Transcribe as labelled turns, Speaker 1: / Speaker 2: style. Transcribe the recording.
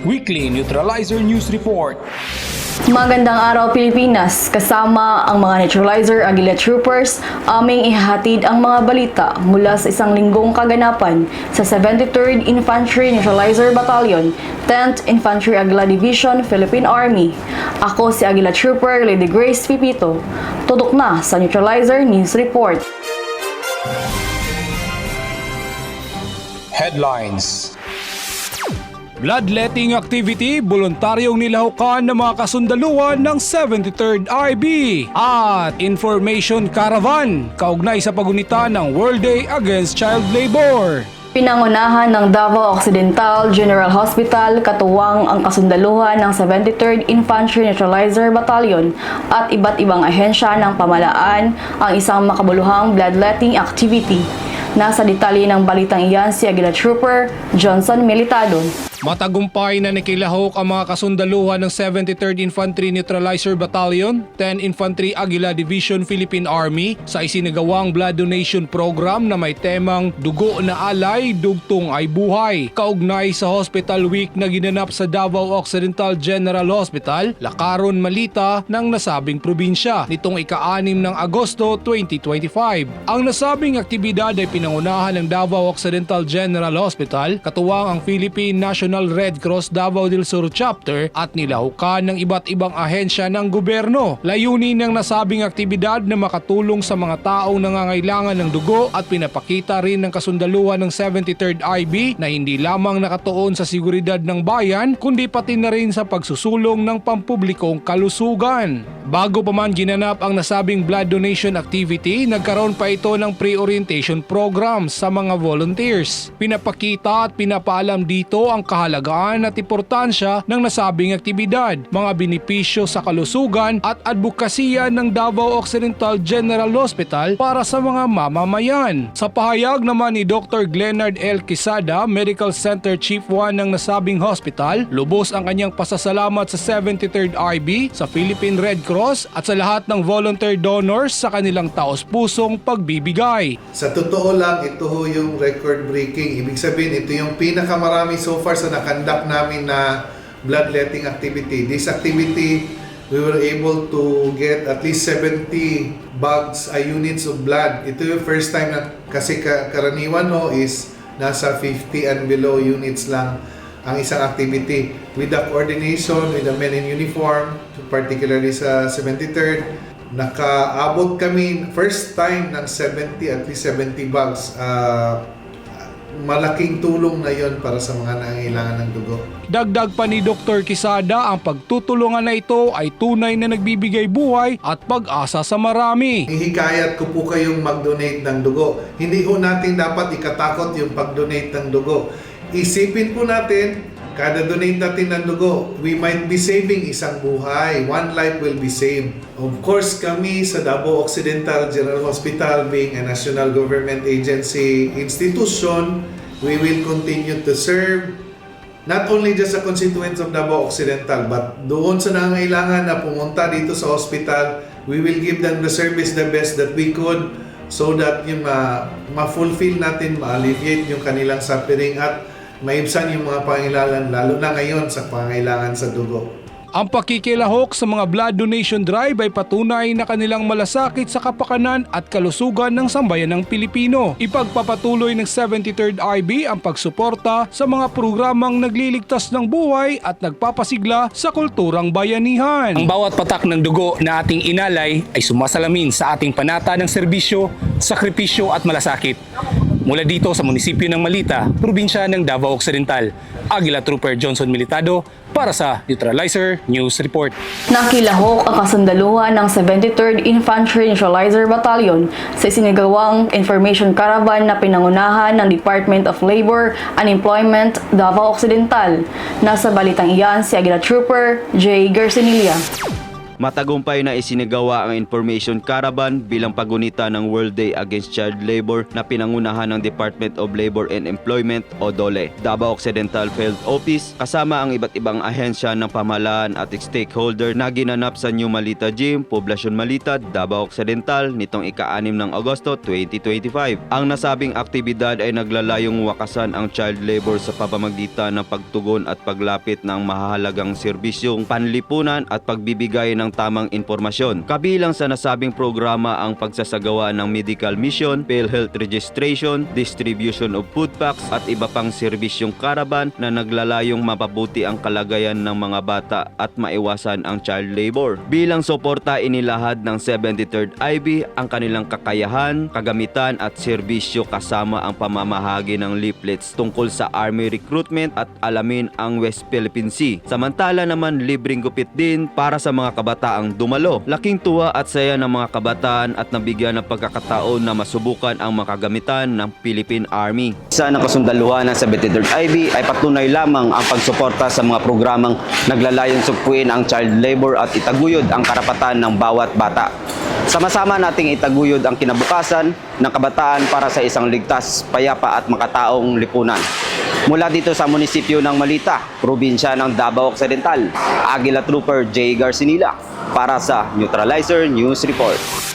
Speaker 1: Weekly Neutralizer News Report.
Speaker 2: Magandang araw Pilipinas, kasama ang mga Neutralizer Aguila Troopers, aming ihahatid ang mga balita mula sa isang linggong kaganapan sa 73rd Infantry Neutralizer Battalion, 10th Infantry Aguila Division, Philippine Army. Ako si Aguila Trooper Lady Grace Pipito. Tutok na sa Neutralizer News Report.
Speaker 1: Headlines. Bloodletting activity, voluntaryong nilahukan ng mga kasundaluhan ng 73rd IB. At information caravan, kaugnay sa pagunita ng World Day Against Child Labor.
Speaker 2: Pinangunahan ng Davao Occidental General Hospital katuwang ang kasundaluhan ng 73rd Infantry Neutralizer Battalion at iba't ibang ahensya ng pamahalaan ang isang makabuluhang bloodletting activity. Nasa detalye ng balitang iyan si Aguila Trooper Johnson Militado.
Speaker 1: Matagumpay na nakilahok ang mga kasundaluhan ng 73rd Infantry Neutralizer Battalion, 10 Infantry Aguila Division Philippine Army sa isinagawang blood donation program na may temang Dugo na Alay, Dugtong ay Buhay. Kaugnay sa Hospital Week na ginanap sa Davao Occidental General Hospital, Lakaron, Malita ng nasabing probinsya nitong ika-6 ng Agosto 2025. Ang nasabing aktibidad ay pinangunahan ng Davao Occidental General Hospital, katuwang ang Philippine National Red Cross Davao del Sur Chapter at nilahukan ng iba't ibang ahensya ng gobyerno. Layunin ng nasabing aktibidad na makatulong sa mga taong nangangailangan ng dugo at pinapakita rin ng kasundaluhan ng 73rd IB na hindi lamang nakatuon sa seguridad ng bayan kundi pati na rin sa pagsusulong ng pampublikong kalusugan. Bago pa man ginanap ang nasabing blood donation activity, nagkaroon pa ito ng pre-orientation program sa mga volunteers. Pinapakita at pinapaalam dito ang kahalagaan at importansya ng nasabing aktibidad, mga benepisyo sa kalusugan at advokasya ng Davao Occidental General Hospital para sa mga mamamayan. Sa pahayag naman ni Dr. Glenard L. Quezada, Medical Center Chief 1 ng nasabing hospital, lubos ang kanyang pasasalamat sa 73rd IB, sa Philippine Red Cross at sa lahat ng volunteer donors sa kanilang taos-pusong pagbibigay.
Speaker 3: Sa totoo lang, ito yung record-breaking. Ibig sabihin, ito yung pinakamarami so far sa nakandak namin na bloodletting activity. This activity, we were able to get at least 70 bags, units of blood. Ito yung first time na kasi karaniwan is nasa 50 and below units lang ang isang activity. With the coordination with the men in uniform, particularly sa 73rd, nakaabot kami first time ng 70, at least 70 bags. Malaking tulong na yon para sa mga nangangailangan ng dugo.
Speaker 1: Dagdag pa ni Dr. Quezada, ang pagtutulungan na ito ay tunay na nagbibigay buhay at pag-asa sa marami.
Speaker 3: Hihikayat ko po kayong mag-donate ng dugo. Hindi po natin dapat ikatakot yung pag-donate ng dugo. Isipin po natin, kada donate natin ng dugo, we might be saving isang buhay. One life will be saved. Of course, kami sa Davao Occidental General Hospital, being a national government agency institution, we will continue to serve not only just the constituents of Davao Occidental, but doon sa nangangailangan na pumunta dito sa hospital, we will give them the service the best that we could so that yung ma-fulfill natin, ma-alleviate yung kanilang suffering at maibsan yung mga pangailangan, lalo na ngayon sa pangailangan sa dugo.
Speaker 1: Ang pakikilahok sa mga blood donation drive ay patunay na kanilang malasakit sa kapakanan at kalusugan ng sambayan ng Pilipino. Ipagpapatuloy ng 73rd IB ang pagsuporta sa mga programang nagliligtas ng buhay at nagpapasigla sa kulturang bayanihan.
Speaker 4: Ang bawat patak ng dugo na ating inalay ay sumasalamin sa ating panata ng serbisyo, sakripisyo at malasakit. Mula dito sa munisipyo ng Malita, probinsya ng Davao Occidental, Aguila Trooper Johnson Militado para sa Neutralizer News Report.
Speaker 2: Nakilahok ang kasundaluhan ng 73rd Infantry Neutralizer Battalion sa isinagawang information caravan na pinangunahan ng Department of Labor and Employment Davao Occidental. Nasa balitang iyan si Aguila Trooper J. Garcinia.
Speaker 5: Matagumpay na isinagawa ang Information Caravan bilang pagunita ng World Day Against Child Labor na pinangunahan ng Department of Labor and Employment o DOLE, Davao Occidental Field Office kasama ang iba't ibang ahensya ng pamahalaan at stakeholder na ginanap sa New Malita Gym, Poblacion Malita, Davao Occidental nitong ika-6 ng Agosto 2025. Ang nasabing aktibidad ay naglalayong wakasan ang child labor sa pamamagitan ng pagtugon at paglapit ng mahahalagang serbisyong panlipunan at pagbibigay ng tamang impormasyon. Kabilang sa nasabing programa ang pagsasagawa ng medical mission, PhilHealth registration, distribution of food packs at iba pang serbisyong caravan na naglalayong mapabuti ang kalagayan ng mga bata at maiwasan ang child labor. Bilang suporta inilahad ng 73rd IB ang kanilang kakayahan, kagamitan at serbisyo kasama ang pamamahagi ng leaflets tungkol sa Army recruitment at alamin ang West Philippine Sea. Samantala naman libreng gupit din para sa mga kabataang dumalo. Laking tuwa at saya ng mga kabataan at nabigyan ng pagkakataon na masubukan ang makagamitan ng Philippine Army. Sa nakasundaluhan ng 73rd IB ay patunay lamang ang pagsuporta sa mga programang naglalayong sugpuin ang child labor at itaguyod ang karapatan ng bawat bata. Sama-sama nating itaguyod ang kinabukasan ng kabataan para sa isang ligtas, payapa at makataong lipunan. Mula dito sa munisipyo ng Malita, probinsya ng Davao Occidental, Aguila Trooper J. Garcinila para sa Neutralizer News Report.